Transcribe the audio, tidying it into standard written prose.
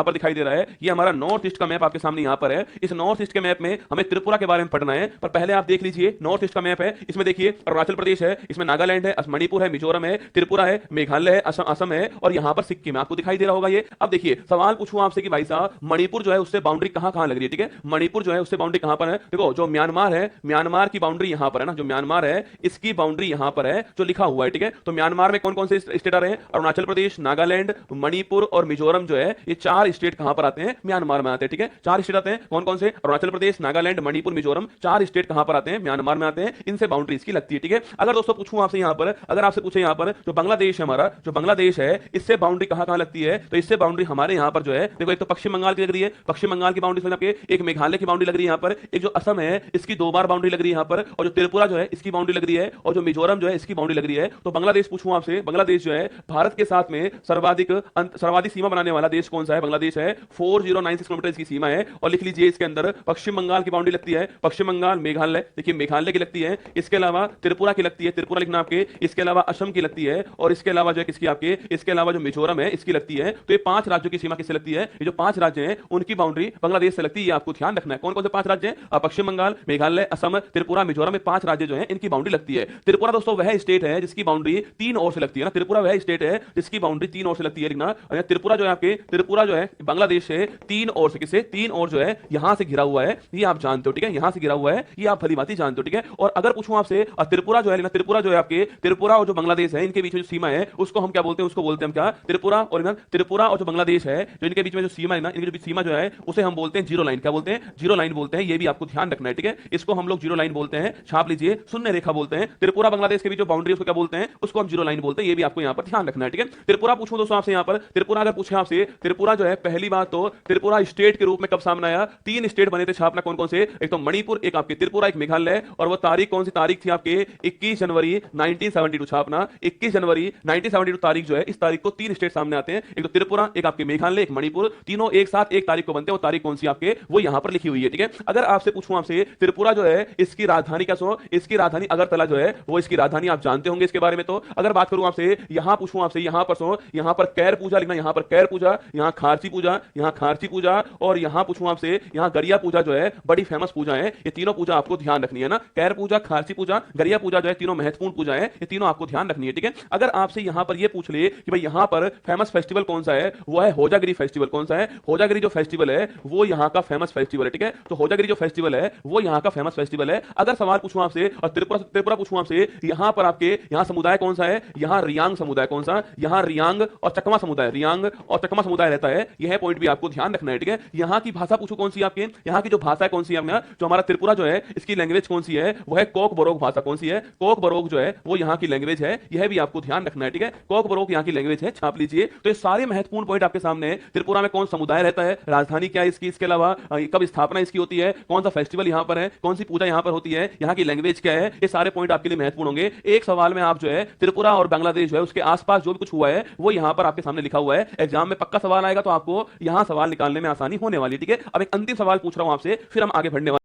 यहाँ पर दिखाई दे रहा है, ये हमारा नॉर्थ ईस्ट का मैप आपके सामने यहाँ पर है। इस नॉर्थ ईस्ट के मैप में हमें त्रिपुरा के बारे में पढ़ना है, पर पहले आप देख लीजिए नॉर्थ ईस्ट का मैप है। इसमें देखिए अरुणाचल प्रदेश है, इसमें नागालैंड है, मणिपुर है, मिजोरम है, त्रिपुरा है, मेघालय है, असम है और यहाँ पर सिक्किम है। आपको दिखाई दे रहा होगा ये। अब देखिए सवाल पूछूं आपसे कि भाई साहब मणिपुर जो है उससे बाउंड्री कहां कहां लग रही है, ठीक है, मणिपुर जो है उससे बाउंड्री कहां पर है। देखो जो म्यांमार है, म्यांमार की बाउंड्री यहां पर है ना, जो म्यांमार है इसकी बाउंड्री यहां पर है जो लिखा हुआ है, ठीक है। तो म्यांमार में कौन कौन से स्टेट आ रहे हैं, अरुणाचल प्रदेश, नागालैंड, मणिपुर और मिजोरम जो है ये चार स्टेट कहां पर आते हैं, म्यांमार में आते हैं, ठीक है। चार स्टेट आते हैं, कौन कौन से, अरुणाचल प्रदेश, नागालैंड, मणिपुर, मिजोरम, चार स्टेट कहां पर आते हैं, म्यांमार में आते हैं। इनसे बाउंड्री इसकी लगती है, ठीक है। अगर दोस्तों पूछूं आपसे यहां पर, अगर आपसे पूछे यहां पर जो बांग्लादेश है हमारा, जो बांग्लादेश है इससे बाउंड्री कहां कहां लगती है, तो इससे बाउंड्री हमारे यहां पर जो है देखो, एक तो पश्चिम बंगाल की लग रही है, पश्चिम बंगाल की बाउंड्री आपके, एक मेघालय की बाउंड्री लग रही है यहां पर, एक जो असम है इसकी दो बार बाउंड्री लग रही है यहां पर, और जो त्रिपुरा जो है इसकी बाउंड्री लग रही है, और जो मिजोरम जो है इसकी बाउंड्री लग रही है। तो बांग्लादेश पूछूं आपसे, बांग्लादेश जो है भारत के साथ में सर्वाधिक सीमा बनाने वाला देश कौन सा है, बांग्लादेश है। 4096 किलोमीटर इसकी सीमा है। और लिख लीजिए इसके अंदर पश्चिम बंगाल की बाउंड्री लगती है, पश्चिम बंगाल, मेघालय, देखिए मेघालय की लगती है, इसके अलावा त्रिपुरा की लगती है, त्रिपुरा लिखना आपके, इसके अलावा असम की लगती है, और इसके अलावा जो है किसकी आपके, इसके अलावा जो मिजोरम है इसकी लगती है। तो ये पांच राज्यों की सीमा किससे लगती है, ये जो पांच राज्य हैं उनकी बाउंड्री बांग्लादेश से लगती है। ये आपको ध्यान रखना है कौन कौन से पांच राज्य हैं, पश्चिम बंगाल, मेघालय, असम, त्रिपुरा, मिजोरम, में पांच राज्य जो हैं इनकी बाउंड्री लगती है। त्रिपुरा दोस्तों वह स्टेट है जिसकी बाउंड्री तीन ओर से लगती है ना, त्रिपुरा वह स्टेट है जिसकी बाउंड्री तीन ओर से लगती है, लिखना। त्रिपुरा जो है आपके, त्रिपुरा जो है बांग्लादेश से तीन ओर से, किससे, तीन ओर जो है यहां से घिरा हुआ है, ये आप जानते हो, ठीक है, यहां से घिरा हुआ है, ये आप भली भांति जानते हो, ठीक है। और अगर पूछूं आपसे त्रिपुरा जो है, त्रिपुरा जो है आपके, त्रिपुरा और जो बांग्लादेश है इनके बीच में जो सीमा है उसको हम क्या बोलते हैं, उसको बोलते हैं हम क्या, त्रिपुरा और त्रिपुरा और जो बांग्लादेश है जो इनके बीच में जो सीमा है ना, इनके बीच सीमा जो है उसे हम बोलते हैं जीरो लाइन, क्या बोलते हैं, जीरो लाइन बोलते हैं। ये भी आपको ध्यान रखना है, ठीक है, इसको हम लोग जीरो लाइन बोलते हैं, छाप लीजिए, शून्य रेखा बोलते हैं। त्रिपुरा बांग्लादेश के बीच जो बाउंड्री उसको क्या बोलते हैं, उसको हम जीरो लाइन बोलते हैं। ये भी आपको यहां पर ध्यान रखना है, ठीक है। त्रिपुरा पूछूं दोस्तों आपसे यहां पर, त्रिपुरा अगर पूछे आपसे, त्रिपुरा जो है पहली बात तो त्रिपुरा स्टेट के रूप में कब सामने आया, तीन स्टेट बने थे, छापना कौन कौन से, एक तो मणिपुर, एक आपके त्रिपुरा, एक मेघालय, और वो तारीख कौन सी तारीख थी आपके, 21 जनवरी 1972, छापना 21 जनवरी 1972 तारीख जो है, इस तारीख को तीन स्टेट सामने आते हैं, एक तो त्रिपुरा, एक आपके मेघालय, एक मणिपुर, तीनों एक साथ एक तारीख को बनते हैं। वो तारीख कौन सी आपके, वो यहां पर लिखी हुई है, ठीक है। अगर आपसे पूछूं आपसे त्रिपुरा जो है इसकी राजधानी क्या सो, इसकी राजधानी अगरतला जो है वो इसकी राजधानी, आप जानते होंगे इसके बारे में। तो अगर बात करूं आपसे यहां पूछूं आपसे, यहां पर सो, यहां पर कैर पूजा लिखना, यहां पर कैर पूजा, यहां खारसी पूजा, यहां खारसी पूजा, और यहां पूछूं आपसे यहां गरिया पूजा जो है बड़ी फेमस पूजा है। ये तीनों पूजा आपको ध्यान रखनी है ना, कैर पूजा, खारसी पूजा, गरिया पूजा जो है तीनों महत्वपूर्ण पूजा है, ये तीनों आपको ध्यान रखनी है, ठीक है। अगर आपसे यहां पर ये पूछ ले कि भाई यहां पर फेमस फेस्टिवल कौन सा है, वो है होजागिरी फेस्टिवल। कौन सा है, होजागिरी जो फेस्टिवल है वो यहां का फेमस फेस्टिवल है, ठीक है। तो होजागिरी जो फेस्टिवल है वो यहां का फेमस फेस्टिवल है। अगर सवाल पूछूं आपसे और त्रिपुरा पूछूं आपसे, यहां पर आपके यहां समुदाय कौन सा है, यहां रियांग समुदाय, कौन सा, यहां रियांग और चकमा समुदाय, रियांग और चकमा समुदाय रहता है। यह पॉइंट भी आपको ध्यान रखना है, ठीक है। यहां की भाषा पूछो कौन सी आपके, यहां की जो भाषा है कौन सी है, जो हमारा त्रिपुरा जो है इसकी लैंग्वेज कौन सी है, वो है कोक बरोक भाषा। कौन सी है, कोक बरोक जो है वो यहां की लैंग्वेज है, यह भी आपको ध्यान रखना है, ठीक है। कोक बरोक यहां की लैंग्वेज है, छाप लीजिए। तो ये सारे महत्वपूर्ण पॉइंट आपके सामने है। त्रिपुरा में कौन समुदाय रहता है, राजधानी क्या है इसकी, इसके अलावा कब स्थापना इसकी होती है, कौन सा फेस्टिवल यहां पर है, कौन सी पूजा यहां पर होती है, यहां की लैंग्वेज क्या है, ये सारे पॉइंट आपके लिए महत्वपूर्ण होंगे। एक सवाल में आप जो है त्रिपुरा और बांग्लादेश जो है उसके आसपास जो भी कुछ हुआ है वो यहां पर आपके सामने लिखा हुआ है। एग्जाम में पक्का सवाल आएगा तो आपको यहां सवाल निकालने में आसानी होने वाली, ठीक है। अब एक अंतिम सवाल पूछ रहा हूं आपसे, फिर हम आगे बढ़ने वाले